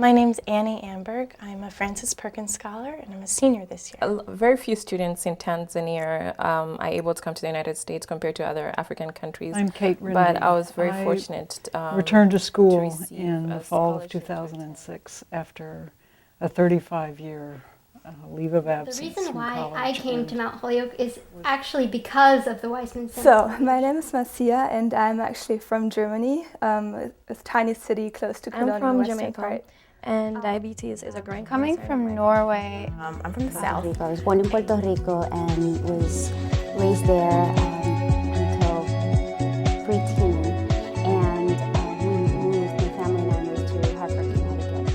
My name's Annie Amberg. I'm a Francis Perkins Scholar and I'm a senior this year. Very few students in Tanzania are able to come to the United States compared to other African countries. I'm Kate Rindy. But I was very fortunate returned to school receive in the a fall of scholarship. 2006 after a 35-year leave of absence. The reason from why college I came and to Mount Holyoke is actually because of the Weissman Center. So, my name is Marcia and I'm actually from Germany, a tiny city close to Cologne. I'm from western Jamaica, part. and diabetes is a growing Coming concern. from Norway. I'm from the South. I was born in Puerto Rico and was raised there until preteen. And we moved, my family and I moved to Hartford, Connecticut.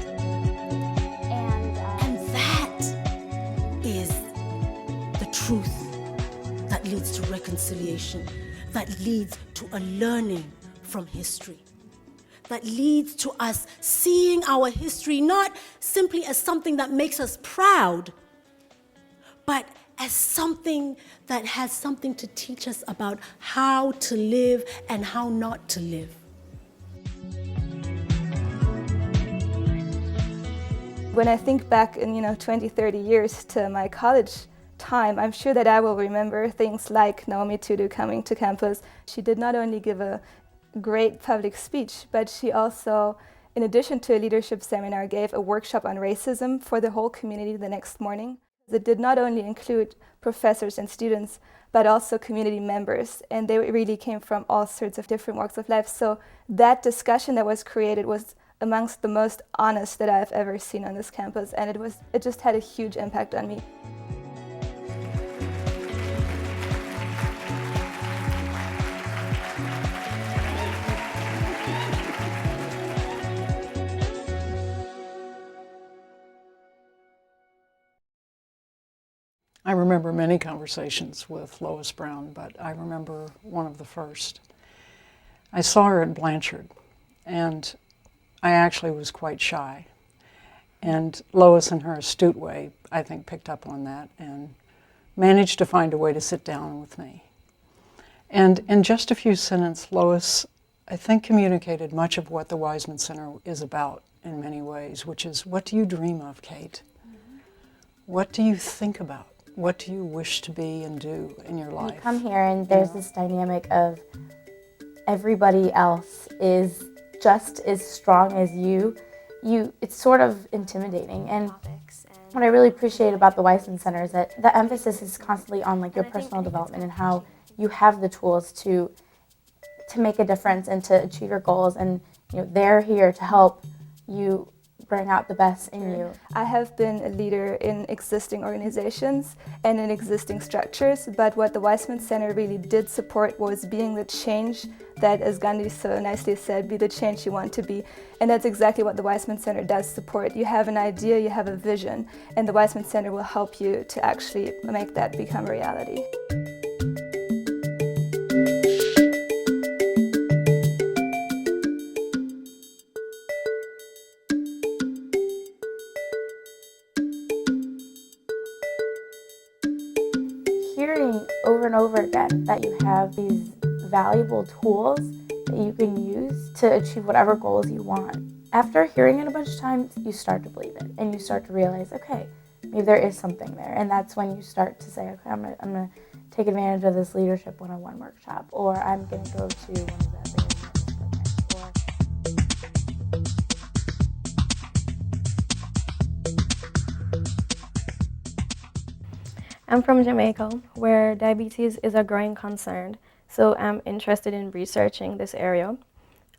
And that is the truth that leads to reconciliation, that leads to a learning from history, that leads to us seeing our history not simply as something that makes us proud, but as something that has something to teach us about how to live and how not to live. When I think back in 20, 30 years to my college time, I'm sure that I will remember things like Naomi Tudu coming to campus. She did not only give a great public speech, but she also, in addition to a leadership seminar, gave a workshop on racism for the whole community the next morning. It did not only include professors and students, but also community members, and they really came from all sorts of different walks of life. So that discussion that was created was amongst the most honest that I've ever seen on this campus, and it just had a huge impact on me. I remember many conversations with Lois Brown, but I remember one of the first. I saw her at Blanchard, and I actually was quite shy. And Lois, in her astute way, I think picked up on that and managed to find a way to sit down with me. And in just a few sentences, Lois, I think, communicated much of what the Weissman Center is about in many ways, which is, what do you dream of, Kate? What do you think about? What do you wish to be and do in your life? You come here and there's this dynamic of everybody else is just as strong as you. It's sort of intimidating. And what I really appreciate about the Weissman Center is that the emphasis is constantly on your personal development and how you have the tools to make a difference and to achieve your goals. And they're here to help you bring out the best in you. I have been a leader in existing organizations and in existing structures, but what the Weissman Center really did support was being the change that, as Gandhi so nicely said, be the change you want to be. And that's exactly what the Weissman Center does support. You have an idea, you have a vision, and the Weissman Center will help you to actually make that become a reality. Hearing over and over again that you have these valuable tools that you can use to achieve whatever goals you want. After hearing it a bunch of times, you start to believe it and you start to realize, okay, maybe there is something there. And that's when you start to say, okay, I'm gonna take advantage of this leadership 101 workshop, or I'm gonna go to one of the bigger programs. I'm from Jamaica, where diabetes is a growing concern, so I'm interested in researching this area.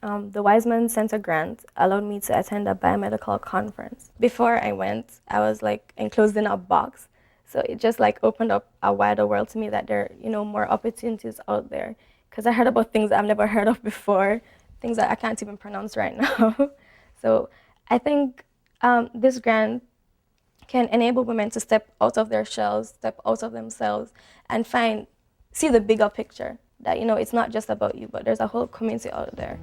The Weissman Center grant allowed me to attend a biomedical conference. Before I went, I was enclosed in a box, so it just opened up a wider world to me that there are more opportunities out there. Because I heard about things that I've never heard of before, things that I can't even pronounce right now. So I think this grant can enable women to step out of their shells, step out of themselves, and see the bigger picture. That it's not just about you, but there's a whole community out there.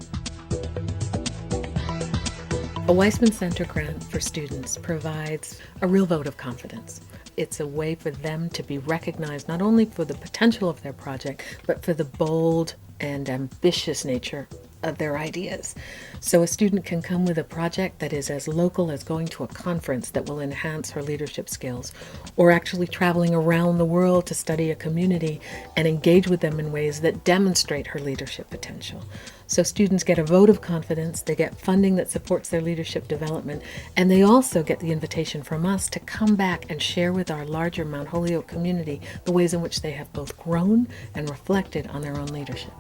A Weissman Center grant for students provides a real vote of confidence. It's a way for them to be recognized not only for the potential of their project, but for the bold and ambitious nature of their ideas. So a student can come with a project that is as local as going to a conference that will enhance her leadership skills, or actually traveling around the world to study a community and engage with them in ways that demonstrate her leadership potential. So students get a vote of confidence, they get funding that supports their leadership development, and they also get the invitation from us to come back and share with our larger Mount Holyoke community the ways in which they have both grown and reflected on their own leadership.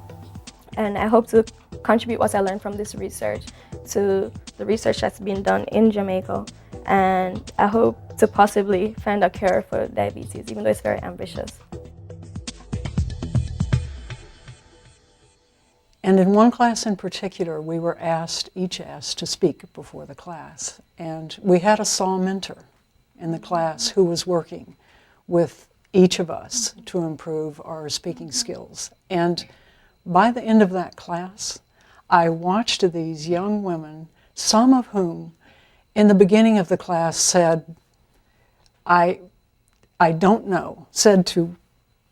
And I hope to contribute what I learned from this research to the research that's being done in Jamaica. And I hope to possibly find a cure for diabetes, even though it's very ambitious. And in one class in particular, we were each asked to speak before the class. And we had a SAW mentor in the class who was working with each of us to improve our speaking skills. And by the end of that class, I watched these young women, some of whom in the beginning of the class said, I don't know,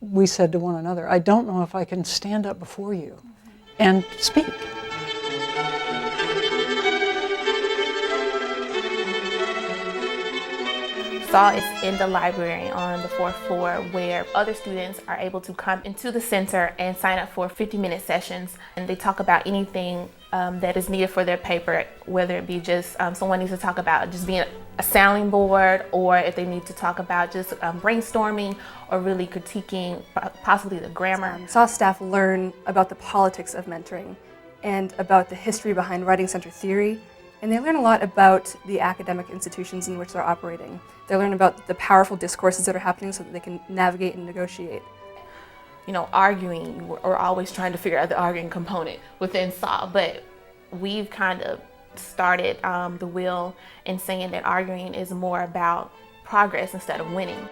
we said to one another, I don't know if I can stand up before you and speak. SAW is in the library on the 4th floor where other students are able to come into the center and sign up for 50-minute sessions. And they talk about anything that is needed for their paper, whether it be just someone needs to talk about just being a sounding board, or if they need to talk about just brainstorming or really critiquing possibly the grammar. SAW staff learn about the politics of mentoring and about the history behind writing center theory, and they learn a lot about the academic institutions in which they're operating. They learn about the powerful discourses that are happening so that they can navigate and negotiate. You know, arguing, we're always trying to figure out the arguing component within SAW, but we've kind of started the wheel in saying that arguing is more about progress instead of winning.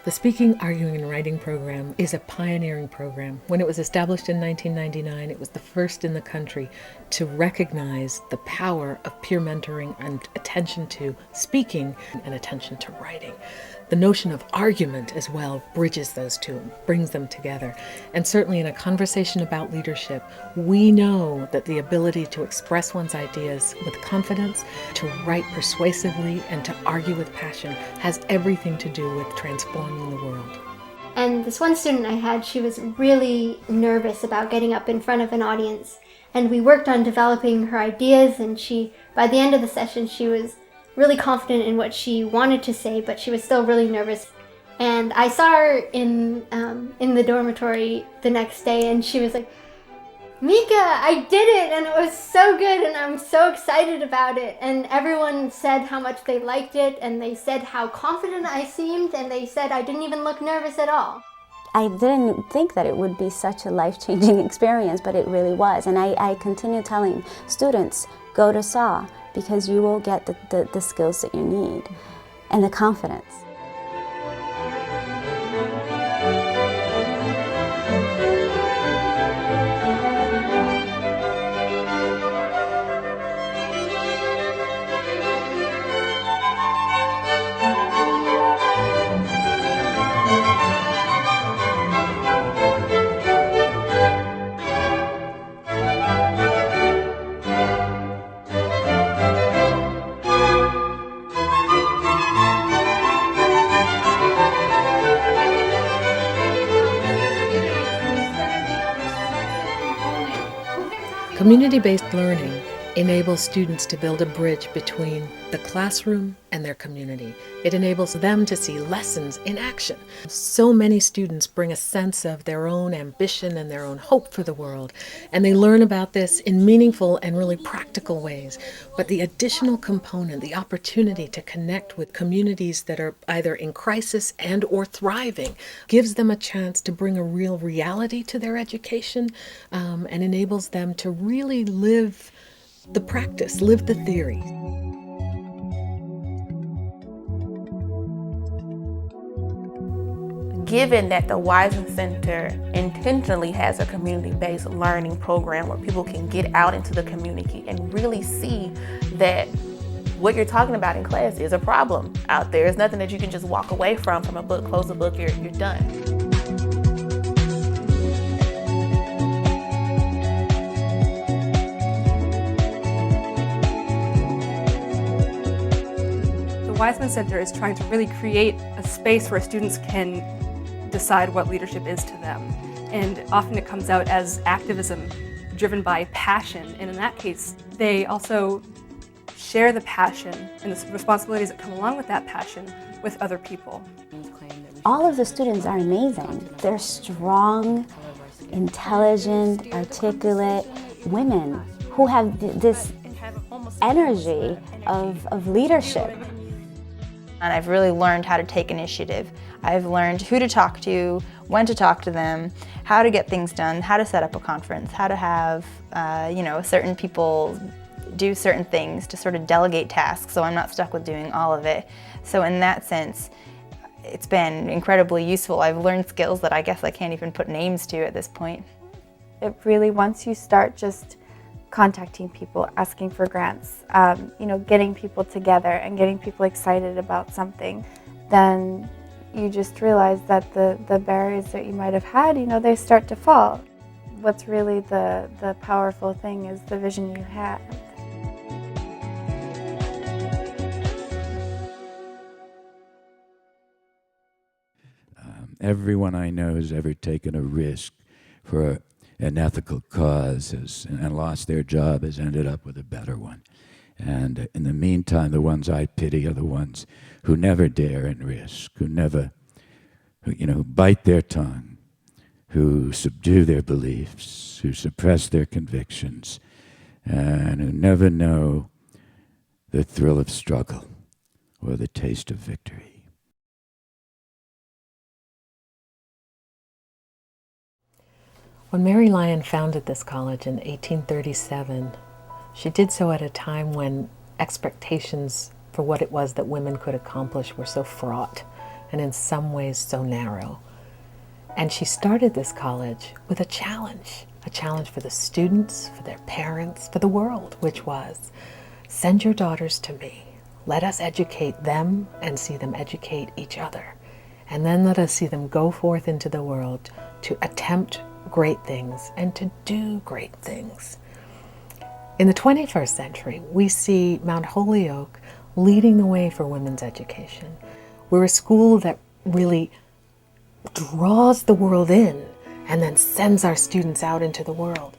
The Speaking, Arguing, and Writing program is a pioneering program. When it was established in 1999, it was the first in the country to recognize the power of peer mentoring and attention to speaking and attention to writing. The notion of argument as well bridges those two, brings them together. And certainly in a conversation about leadership, we know that the ability to express one's ideas with confidence, to write persuasively, and to argue with passion has everything to do with transforming the world. And this one student I had, she was really nervous about getting up in front of an audience. And we worked on developing her ideas, and by the end of the session, she was really confident in what she wanted to say, but she was still really nervous. And I saw her in the dormitory the next day, and she was like, Mika, I did it, and it was so good, and I'm so excited about it. And everyone said how much they liked it, and they said how confident I seemed, and they said I didn't even look nervous at all. I didn't think that it would be such a life-changing experience, but it really was. And I continue telling students, go to SAW, because you will get the skills that you need and the confidence. Community-based learning enables students to build a bridge between the classroom and their community. It enables them to see lessons in action. So many students bring a sense of their own ambition and their own hope for the world, and they learn about this in meaningful and really practical ways. But the additional component, the opportunity to connect with communities that are either in crisis and or thriving, gives them a chance to bring a real reality to their education, and enables them to really live the practice, live the theory. Given that the Weissman Center intentionally has a community-based learning program where people can get out into the community and really see that what you're talking about in class is a problem out there. It's nothing that you can just walk away from a book, close the book, you're done. Weissman Center is trying to really create a space where students can decide what leadership is to them. And often it comes out as activism driven by passion. And in that case, they also share the passion and the responsibilities that come along with that passion with other people. All of the students are amazing. They're strong, intelligent, articulate women who have this energy of leadership. And I've really learned how to take initiative. I've learned who to talk to, when to talk to them, how to get things done, how to set up a conference, how to have certain people do certain things, to sort of delegate tasks so I'm not stuck with doing all of it. So in that sense, it's been incredibly useful. I've learned skills that I guess I can't even put names to at this point. It really, once you start just contacting people, asking for grants, getting people together and getting people excited about something, then you just realize that the barriers that you might have had, they start to fall. What's really the powerful thing is the vision you have. Everyone I know who's ever taken a risk for an ethical cause and lost their job has ended up with a better one. And in the meantime, the ones I pity are the ones who never dare and risk, who bite their tongue, who subdue their beliefs, who suppress their convictions, and who never know the thrill of struggle or the taste of victory. When Mary Lyon founded this college in 1837, she did so at a time when expectations for what it was that women could accomplish were so fraught and in some ways so narrow. And she started this college with a challenge for the students, for their parents, for the world, which was, send your daughters to me. Let us educate them and see them educate each other. And then let us see them go forth into the world to attempt great things and to do great things. In the 21st century, we see Mount Holyoke leading the way for women's education. We're a school that really draws the world in and then sends our students out into the world.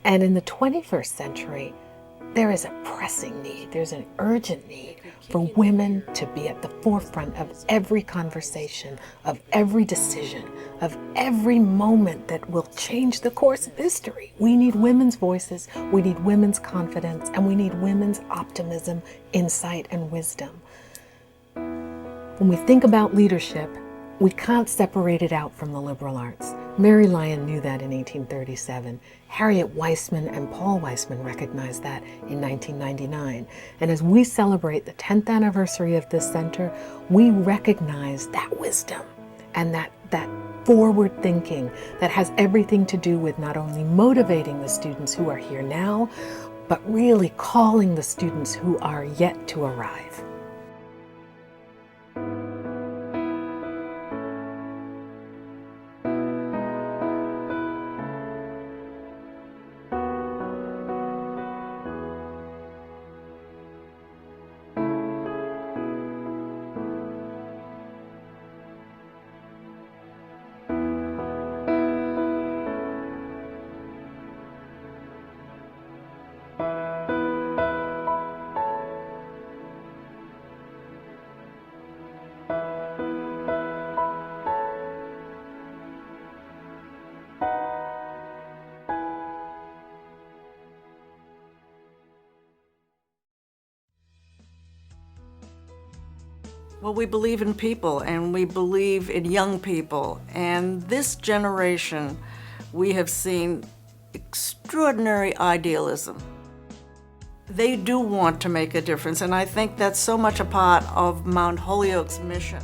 And in the 21st century, there is a pressing need, there's an urgent need for women to be at the forefront of every conversation, of every decision, of every moment that will change the course of history. We need women's voices, we need women's confidence, and we need women's optimism, insight, and wisdom. When we think about leadership, we can't separate it out from the liberal arts. Mary Lyon knew that in 1837. Harriet Weissman and Paul Weissman recognized that in 1999. And as we celebrate the 10th anniversary of this center, we recognize that wisdom and that forward thinking that has everything to do with not only motivating the students who are here now, but really calling the students who are yet to arrive. Well, we believe in people and we believe in young people. And this generation, we have seen extraordinary idealism. They do want to make a difference, and I think that's so much a part of Mount Holyoke's mission.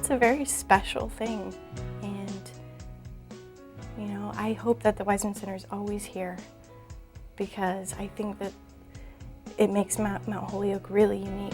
it's a very special thing. And, you know, I hope that the Weissman Center is always here, because I think that it makes Mount Holyoke really unique.